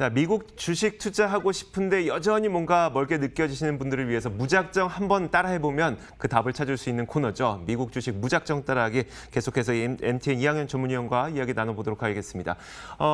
자, 미국 주식 투자하고 싶은데 여전히 뭔가 멀게 느껴지시는 분들을 위해서 무작정 한번 따라해보면 그 답을 찾을 수 있는 코너죠. 미국 주식 무작정 따라하기, 계속해서 MTN 이학년 전문위원과 이야기 나눠보도록 하겠습니다.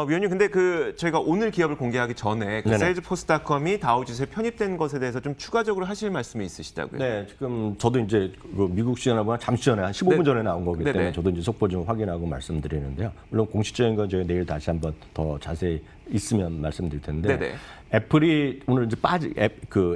위원님, 근데 저희가 오늘 기업을 공개하기 전에 세일즈포스닷컴이 다우지수에 편입된 것에 대해서 좀 추가적으로 하실 말씀이 있으시다고요? 네, 지금 저도 이제 미국 시간하고 잠시 전에 한 15분 전에 나온 거기 때문에 저도 이제 속보 좀 확인하고 말씀드리는데요. 물론 공식적인 건 저희 내일 다시 한번 더 자세히 있으면 말씀드릴 텐데 애플이 오늘 이제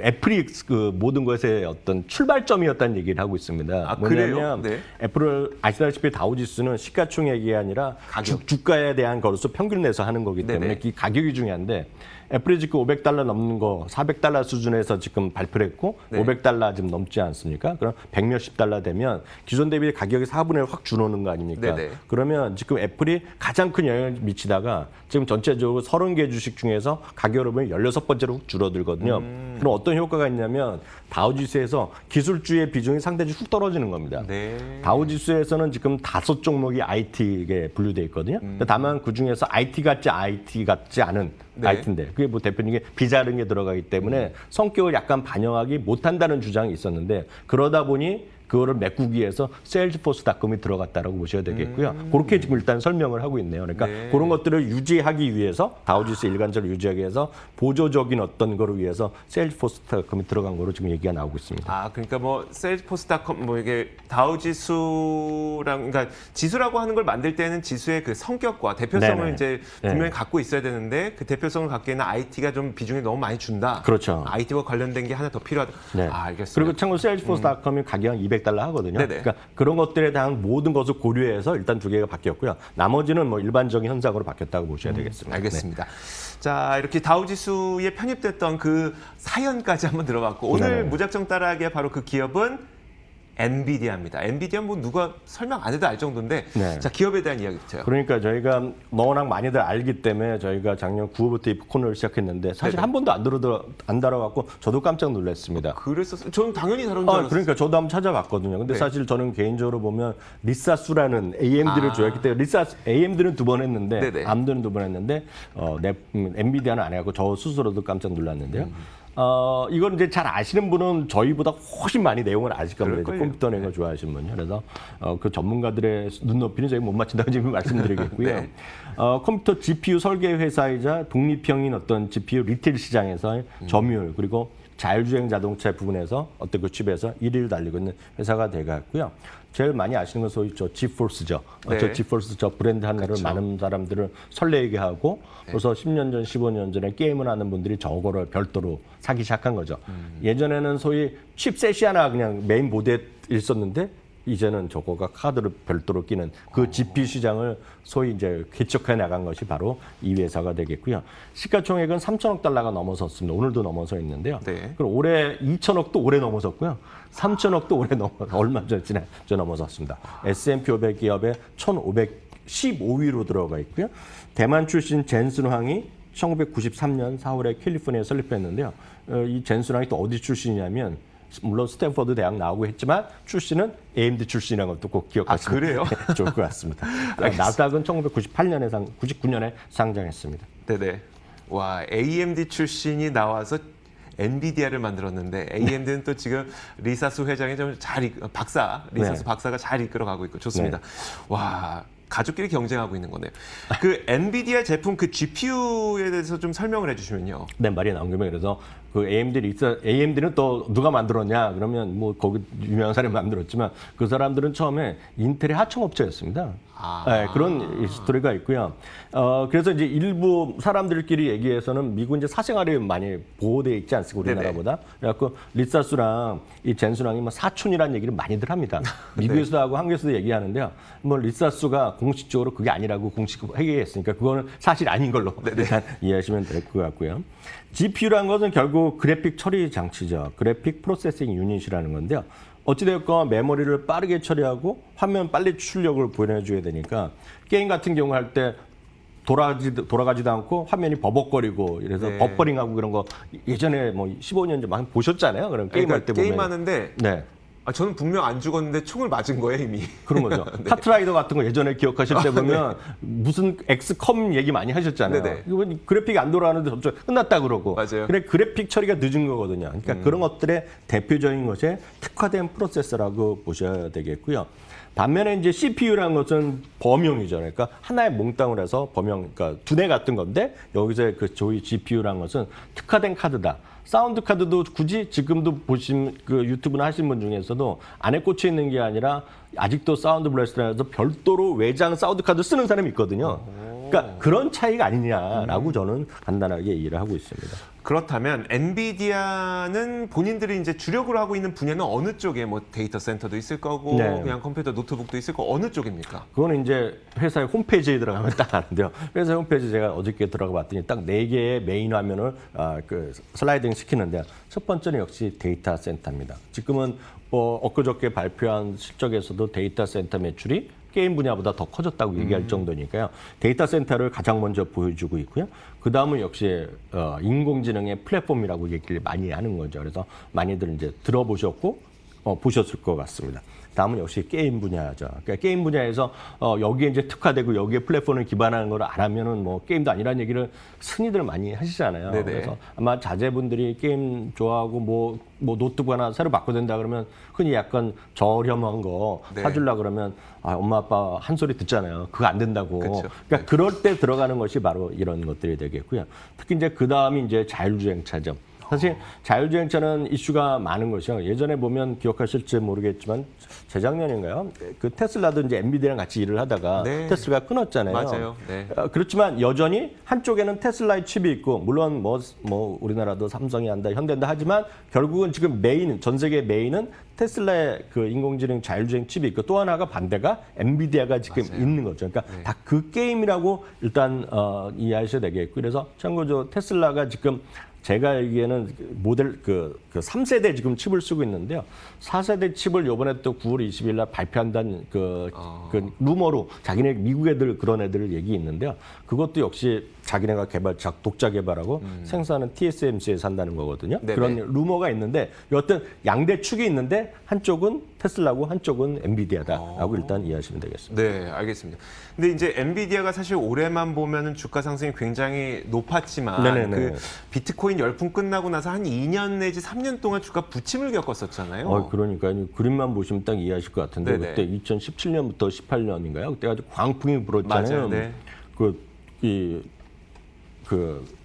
애플이 모든 것의 어떤 출발점이었다는 얘기를 하고 있습니다. 뭐냐면 애플을 아시다시피 다우지수는 시가총액이 아니라 주가에 대한 거로서 평균을 내서 하는 거기 때문에 이 가격이 중요한데 애플이 지금 $500 넘는 거 $400 수준에서 지금 발표를 했고 $500 지금 넘지 않습니까? 그럼 100몇십 달러 되면 기존 대비 가격이 4분의 1 확 줄어오는 거 아닙니까? 그러면 지금 애플이 가장 큰 영향을 미치다가 지금 전체적으로 30개 주식 중에서 가격을 보면 16번째로 훅 줄어들거든요. 그럼 어떤 효과가 있냐면 다우지수에서 기술주의 비중이 상당히 훅 떨어지는 겁니다. 다우지수에서는 지금 5종목이 IT에 분류되어 있거든요. 다만 그중에서 IT 같지 않은 IT인데 그게 뭐 대표적인 게 비자른 게 들어가기 때문에 성격을 약간 반영하기 못한다는 주장이 있었는데 그러다 보니 그거를 메꾸기 위해서 세일즈포스닷컴이 들어갔다라고 보셔야 되겠고요. 그렇게 지금 일단 설명을 하고 있네요. 그러니까 그런 것들을 유지하기 위해서 다우지수 일관적으로 유지하기 위해서 보조적인 어떤 거를 위해서 세일즈포스닷컴이 들어간 거로 지금 얘기가 나오고 있습니다. 아, 그러니까 뭐 세일즈포스닷컴 뭐 이게 다우지수랑 그러니까 지수라고 하는 걸 만들 때는 지수의 그 성격과 대표성을 이제 분명히 갖고 있어야 되는데 그 대표성을 갖기에는 IT가 좀 비중이 너무 많이 준다. 그렇죠. IT와 관련된 게 하나 더 필요하다. 아, 알겠습니다. 그리고 참고로 세일즈포스닷컴이 가격은 $200 하거든요. 그러니까 그런 것들에 대한 모든 것을 고려해서 일단 두 개가 바뀌었고요. 나머지는 뭐 일반적인 현상으로 바뀌었다고 보셔야 되겠습니다. 알겠습니다. 자, 이렇게 다우지수에 편입됐던 그 사연까지 한번 들어봤고 오늘 무작정 따라하기에 바로 그 기업은 엔비디아입니다. 엔비디아 뭐 누가 설명 안 해도 알 정도인데 자, 기업에 대한 이야기부터요. 그러니까 저희가 워낙 많이들 알기 때문에 저희가 작년 9월부터 이 코너를 시작했는데 사실 한 번도 안 다뤄갖고 저도 깜짝 놀랐습니다. 그랬었어요? 저는 당연히 다룬 줄 알았어요. 그러니까 저도 한번 찾아봤거든요. 근데 사실 저는 개인적으로 보면 리사수라는 AMD를 좋아했기 때문에 AMD는 2번 했는데 AMD는 2번 했는데 엔비디아는 안 해갖고 저 스스로도 깜짝 놀랐는데요. 이건 이제 잘 아시는 분은 저희보다 훨씬 많이 내용을 아실 겁니다. 컴퓨터 내용을 좋아하시는 분요. 그래서 그 전문가들의 눈높이는 저희 못 맞춘다고 지금 말씀드리겠고요. 컴퓨터 GPU 설계 회사이자 독립형인 어떤 GPU 리테일 시장에서의 점유율 그리고 자율주행 자동차 부분에서 어떤 그 칩에서 1위를 달리고 있는 회사가 되어갔고요. 제일 많이 아시는 건 소위 저 지포스죠. 저 지포스 저 브랜드 하나를 많은 사람들을 설레게 하고 그래서 10년 전, 15년 전에 게임을 하는 분들이 저거를 별도로 사기 시작한 거죠. 예전에는 소위 칩셋이 하나 그냥 메인 보드에 있었는데 이제는 저거가 카드를 별도로 끼는 그 GPU 시장을 소위 이제 개척해 나간 것이 바로 이 회사가 되겠고요. 시가총액은 3천억 달러가 넘어섰습니다. 오늘도 넘어서 있는데요. 그럼 올해 2천억도 올해 넘어섰고요. 3천억도 올해 얼마 전에 넘어섰습니다. S&P 500 기업에 1,515위로 들어가 있고요. 대만 출신 젠슨황이 1993년 4월에 캘리포니아에 설립했는데요. 이 젠슨황이 또 어디 출신이냐면 물론 스탠퍼드 대학 나오고 했지만 출신은 AMD 출신이라는 것도 꼭 기억하시면 좋을 것 같습니다. 나스닥은 99년에 상장했습니다. 와, AMD 출신이 나와서 엔비디아를 만들었는데 AMD는 또 지금 리사수 회장이 좀 리사수 박사가 잘 이끌어가고 있고 좋습니다. 와. 가족끼리 경쟁하고 있는 거네요. 그 엔비디아 제품 그 GPU에 대해서 좀 설명을 해주시면요. 말이 나온 김에 그래서 그 AMD는 또 누가 만들었냐 그러면 뭐 거기 유명한 사람이 만들었지만 그 사람들은 처음에 인텔의 하청업체였습니다. 그런 스토리가 있고요. 그래서 이제 일부 사람들끼리 얘기해서는 미국 이제 사생활이 많이 보호되어 있지 않습니까 우리나라보다. 그래갖고 리사수랑 이 젠슨왕이 뭐 사촌이라는 얘기를 많이들 합니다. 미국에서도 하고 한국에서도 얘기하는데요. 뭐 리사수가 공식적으로 그게 아니라고 공식 회개했으니까 그거는 사실 아닌 걸로 일단 이해하시면 될 것 같고요. GPU라는 것은 결국 그래픽 처리 장치죠. 그래픽 프로세싱 유닛이라는 건데요. 어찌되었건 메모리를 빠르게 처리하고 화면 빨리 출력을 보내줘야 되니까 게임 같은 경우 할 때 돌아가지도 않고 화면이 버벅거리고 이래서 버퍼링하고 그런 거 예전에 뭐 15년 전 많이 보셨잖아요. 그런 게임할 때 보면. 게임하는데 저는 분명 안 죽었는데 총을 맞은 거예요, 이미. 그런 거죠. 네. 카트라이더 같은 거 예전에 기억하실 때 보면 무슨 엑스컴 얘기 많이 하셨잖아요. 네네. 이건 그래픽이 안 돌아가는데 저쪽 끝났다 그러고. 맞아요. 그래 그래픽 처리가 늦은 거거든요. 그러니까 그런 것들의 대표적인 것이 특화된 프로세서라고 보셔야 되겠고요. 반면에 이제 CPU라는 것은 범용이죠. 그러니까 하나의 몽땅을 해서 범용, 그러니까 두뇌 같은 건데 여기서 그 저희 GPU라는 것은 특화된 카드다. 사운드 카드도 굳이 지금도 보신 그 유튜브나 하신 분 중에서도 안에 꽂혀 있는 게 아니라 아직도 사운드 블래스터에서 별도로 외장 사운드 카드 쓰는 사람이 있거든요. 그러니까 그런 차이가 아니냐라고 저는 간단하게 이해를 하고 있습니다. 그렇다면 엔비디아는 본인들이 이제 주력으로 하고 있는 분야는 어느 쪽에 뭐 데이터 센터도 있을 거고 네. 그냥 컴퓨터 노트북도 있을 거고 어느 쪽입니까? 그거는 이제 회사의 홈페이지에 들어가면 딱 아는데요. 회사 홈페이지 제가 어저께 들어가 봤더니 딱 4개의 메인 화면을 그 슬라이딩 시키는데 첫 번째는 역시 데이터 센터입니다. 지금은 엊그저께 발표한 실적에서도 데이터 센터 매출이 게임 분야보다 더 커졌다고 얘기할 정도니까요. 데이터 센터를 가장 먼저 보여주고 있고요. 그 다음은 역시 인공지능의 플랫폼이라고 얘기를 많이 하는 거죠. 그래서 많이들 이제 들어보셨고 보셨을 것 같습니다. 다음은 역시 게임 분야죠. 그러니까 게임 분야에서 여기에 이제 특화되고 여기에 플랫폼을 기반하는 걸 안 하면은 뭐 게임도 아니라는 얘기를 흔히들 많이 하시잖아요. 네네. 그래서 아마 자제분들이 게임 좋아하고 뭐 노트북 하나 새로 바꿔야 된다 그러면 흔히 약간 저렴한 거 네. 사주려 그러면 엄마 아빠 한 소리 듣잖아요. 그거 안 된다고. 그쵸. 그러니까 그럴 때 들어가는 것이 바로 이런 것들이 되겠고요. 특히 이제 그 다음이 이제 자율주행차죠. 사실 자율주행차는 이슈가 많은 것이요. 예전에 보면 기억하실지 모르겠지만 재작년인가요? 그 테슬라도 이제 엔비디아랑 같이 일을 하다가 네. 테슬라가 끊었잖아요. 맞아요. 네. 그렇지만 여전히 한쪽에는 테슬라의 칩이 있고 물론 뭐 우리나라도 삼성이 한다, 현대한다 하지만 결국은 지금 전 세계 메인은 테슬라의 그 인공지능 자율주행 칩이 있고 또 하나가 반대가 엔비디아가 지금 맞아요. 있는 거죠. 그러니까 네. 다 그 게임이라고 일단 이해하셔야 되겠고 그래서 참고로 테슬라가 지금 제가 알기에는 모델 그 3세대 지금 칩을 쓰고 있는데요. 4세대 칩을 이번에 또 9월 20일 날 발표한다는 그 루머로 자기네 미국 애들 그런 애들 얘기 있는데요. 그것도 역시 자기네가 독자 개발하고 생산은 TSMC에서 한다는 거거든요. 네네. 그런 루머가 있는데 여하튼 양대 축이 있는데 한쪽은 테슬라고 한쪽은 엔비디아다라고 일단 이해하시면 되겠습니다. 네, 알겠습니다. 근데 이제 엔비디아가 사실 올해만 보면은 주가 상승이 굉장히 높았지만 네네네. 그 비트코인 열풍 끝나고 나서 한 2년 내지 3년 동안 주가 부침을 겪었었잖아요. 그러니까요. 그림만 보시면 딱 이해하실 것 같은데 네네. 그때 2017년부터 18년인가요? 그때 아주 광풍이 불었잖아요. 맞아요. 네.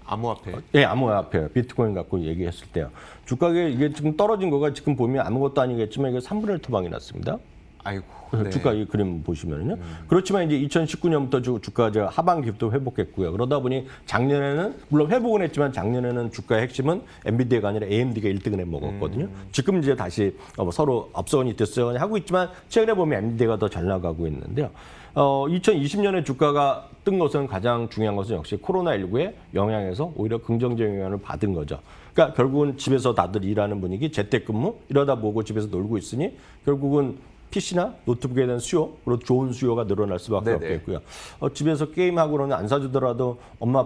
암호화폐. 암호화폐 비트코인 갖고 얘기했을 때요. 주가가 이게 지금 떨어진 거가 지금 보면 아무것도 아니겠지만 이게 3분의 1 토막이 났습니다. 아이고. 그래서 네. 주가 이 그림 보시면요. 그렇지만 이제 2019년부터 주가 하반기부터 회복했고요. 그러다 보니 작년에는 물론 회복은 했지만 작년에는 주가의 핵심은 엔비디아가 아니라 AMD가 1등을 해 먹었거든요. 지금 이제 다시 서로 업선이 됐어요 하고 있지만 최근에 보면 엔비디아가 더 잘 나가고 있는데요. 2020년에 주가가 뜬 것은 가장 중요한 것은 역시 코로나19의 영향에서 오히려 긍정적인 영향을 받은 거죠. 그러니까 결국은 집에서 다들 일하는 분위기, 재택근무 이러다 보고 집에서 놀고 있으니 결국은 PC나 노트북에 대한 수요, 그리고 좋은 수요가 늘어날 수밖에 네네. 없겠고요. 집에서 게임하고는 안 사주더라도 엄마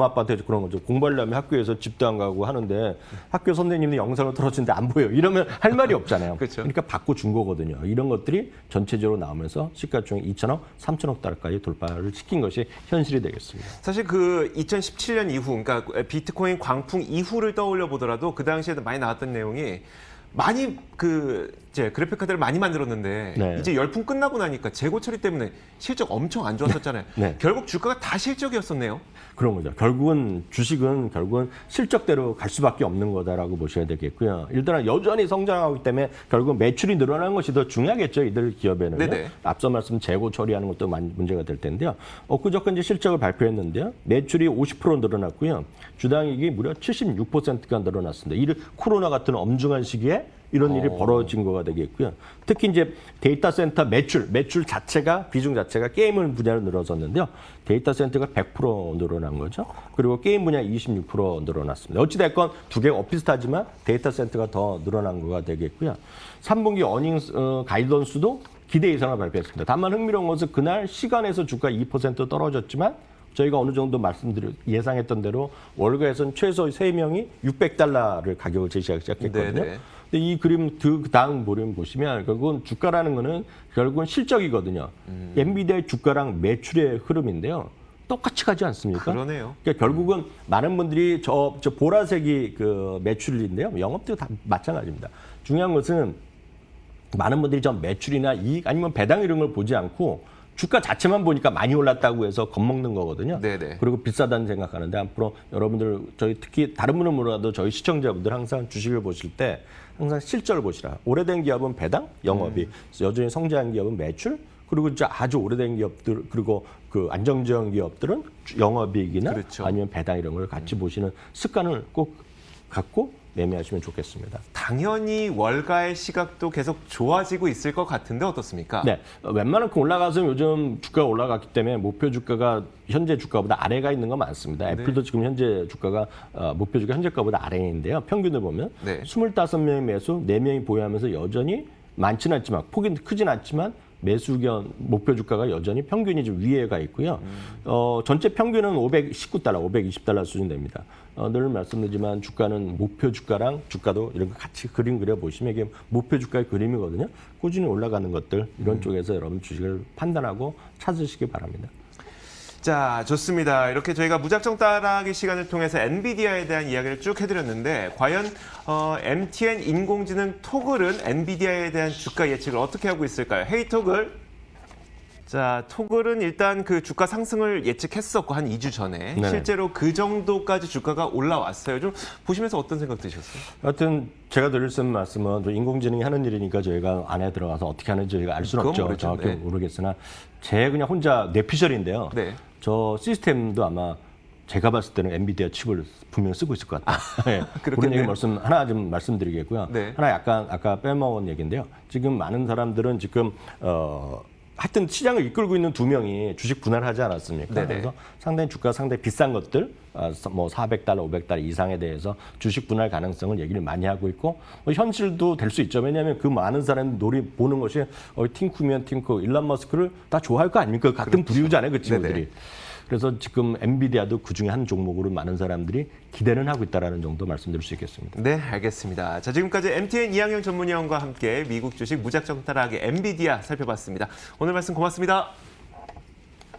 아빠한테 그런 거죠. 공부하려면 학교에서 집도 안 가고 하는데 학교 선생님이 영상을 틀어주는데 안 보여. 이러면 할 말이 없잖아요. 그렇죠. 그러니까 바꿔준 거거든요. 이런 것들이 전체적으로 나오면서 시가총액 2천억, 3천억 달러까지 돌파를 시킨 것이 현실이 되겠습니다. 사실 그 2017년 이후, 그러니까 비트코인 광풍 이후를 떠올려 보더라도 그 당시에도 많이 나왔던 내용이 많이 이제 그래픽 카드를 많이 만들었는데 네. 이제 열풍 끝나고 나니까 재고 처리 때문에 실적 엄청 안 좋았었잖아요. 네. 결국 주가가 다 실적이었었네요. 그런 거죠. 결국은 주식은 실적대로 갈 수밖에 없는 거다라고 보셔야 되겠고요. 일단은 여전히 성장하기 때문에 결국 매출이 늘어나는 것이 더 중요하겠죠. 이들 기업에는. 네네. 앞서 말씀 재고 처리하는 것도 많이 문제가 될 텐데요. 엊그저께 이제 실적을 발표했는데요. 매출이 50% 늘어났고요. 주당이익이 무려 76%가 늘어났습니다. 이 코로나 같은 엄중한 시기에 이런 일이 벌어진 거가 되겠고요. 특히 이제 데이터 센터 매출 자체가 비중 자체가 게임 분야로 늘어섰는데요. 데이터 센터가 100% 늘어난 거죠. 그리고 게임 분야 26% 늘어났습니다. 어찌 됐건 두 개가 비슷하지만 데이터 센터가 더 늘어난 거가 되겠고요. 3분기 어닝스 가이던스도 기대 이상을 발표했습니다. 다만 흥미로운 것은 그날 시간에서 주가 2% 떨어졌지만 저희가 어느 정도 예상했던 대로 월가에서는 최소 3명이 $600를 가격을 제시하기 시작했거든요. 네네. 근데 이 그림 그 다음 그림 보시면 결국은 주가라는 거는 결국은 실적이거든요. 엔비디아의 주가랑 매출의 흐름인데요. 똑같이 가지 않습니까? 그러네요. 그러니까 결국은 많은 분들이 저 보라색이 그 매출인데요. 영업도 다 마찬가지입니다. 중요한 것은 많은 분들이 저 매출이나 이익 아니면 배당 이런 걸 보지 않고 주가 자체만 보니까 많이 올랐다고 해서 겁먹는 거거든요. 네네. 그리고 비싸다는 생각하는데 앞으로 여러분들 저희 특히 다른 분은 몰라도 저희 시청자분들 항상 주식을 보실 때 항상 실적을 보시라. 오래된 기업은 배당, 영업이 여전히 성장한 기업은 매출. 그리고 이제 아주 오래된 기업들 그리고 그 안정적인 기업들은 영업이익이나 그렇죠. 아니면 배당 이런 걸 같이 보시는 습관을 꼭 갖고 매매하시면 좋겠습니다. 당연히 월가의 시각도 계속 좋아지고 있을 것 같은데 어떻습니까? 네, 웬만큼 올라가서 요즘 주가가 올라갔기 때문에 목표 주가가 현재 주가보다 아래가 있는 거 많습니다. 애플도 지금 현재 주가가 목표 주가 현재 가보다 아래인데요. 평균을 보면 네. 25명의 매수, 4명이 보유하면서 여전히 많지는 않지만 폭이 크진 않지만 매수 의견 목표 주가가 여전히 평균이 좀 위에가 있고요. 전체 평균은 $519, $520 수준 됩니다. 늘 말씀드리지만 주가는 목표 주가랑 주가도 이런 거 같이 그림 그려 보시면 이게 목표 주가의 그림이거든요. 꾸준히 올라가는 것들 이런 쪽에서 여러분 주식을 판단하고 찾으시기 바랍니다. 자, 좋습니다. 이렇게 저희가 무작정 따라하기 시간을 통해서 엔비디아에 대한 이야기를 쭉 해드렸는데 과연 MTN 인공지능 토글은 엔비디아에 대한 주가 예측을 어떻게 하고 있을까요? 헤이 토글. 자, 토글은 일단 그 주가 상승을 예측했었고 한 2주 전에 네네. 실제로 그 정도까지 주가가 올라왔어요. 좀 보시면서 어떤 생각 드셨어요? 하여튼 제가 드릴 수 있는 말씀은 또 인공지능이 하는 일이니까 저희가 안에 들어가서 어떻게 하는지 저희가 알 수는 그건 없죠. 모르죠. 정확히 네. 모르겠으나 제 그냥 혼자 뇌피셜인데요. 네. 저 시스템도 아마 제가 봤을 때는 엔비디아 칩을 분명히 쓰고 있을 것 같아요. 네. 그런 얘기 하나 좀 말씀드리겠고요. 네. 하나 약간 아까 빼먹은 얘기인데요. 지금 많은 사람들은 지금 하여튼 시장을 이끌고 있는 2명이 주식 분할하지 않았습니까? 네네. 그래서 상당히 주가 상당히 비싼 것들, 뭐 $400, $500 이상에 대해서 주식 분할 가능성을 얘기를 많이 하고 있고 현실도 될 수 있죠. 왜냐하면 그 많은 사람이 보는 것이 팅크면 팅크, 일론 머스크를 다 좋아할 거 아닙니까? 같은 그렇죠. 부류잖아요, 그 친구들이. 네네. 그래서 지금 엔비디아도 그중에 한 종목으로 많은 사람들이 기대는 하고 있다는 정도 말씀드릴 수 있겠습니다. 네, 알겠습니다. 자, 지금까지 MTN 이항영 전문위원과 함께 미국 주식 무작정 따라하기 엔비디아 살펴봤습니다. 오늘 말씀 고맙습니다.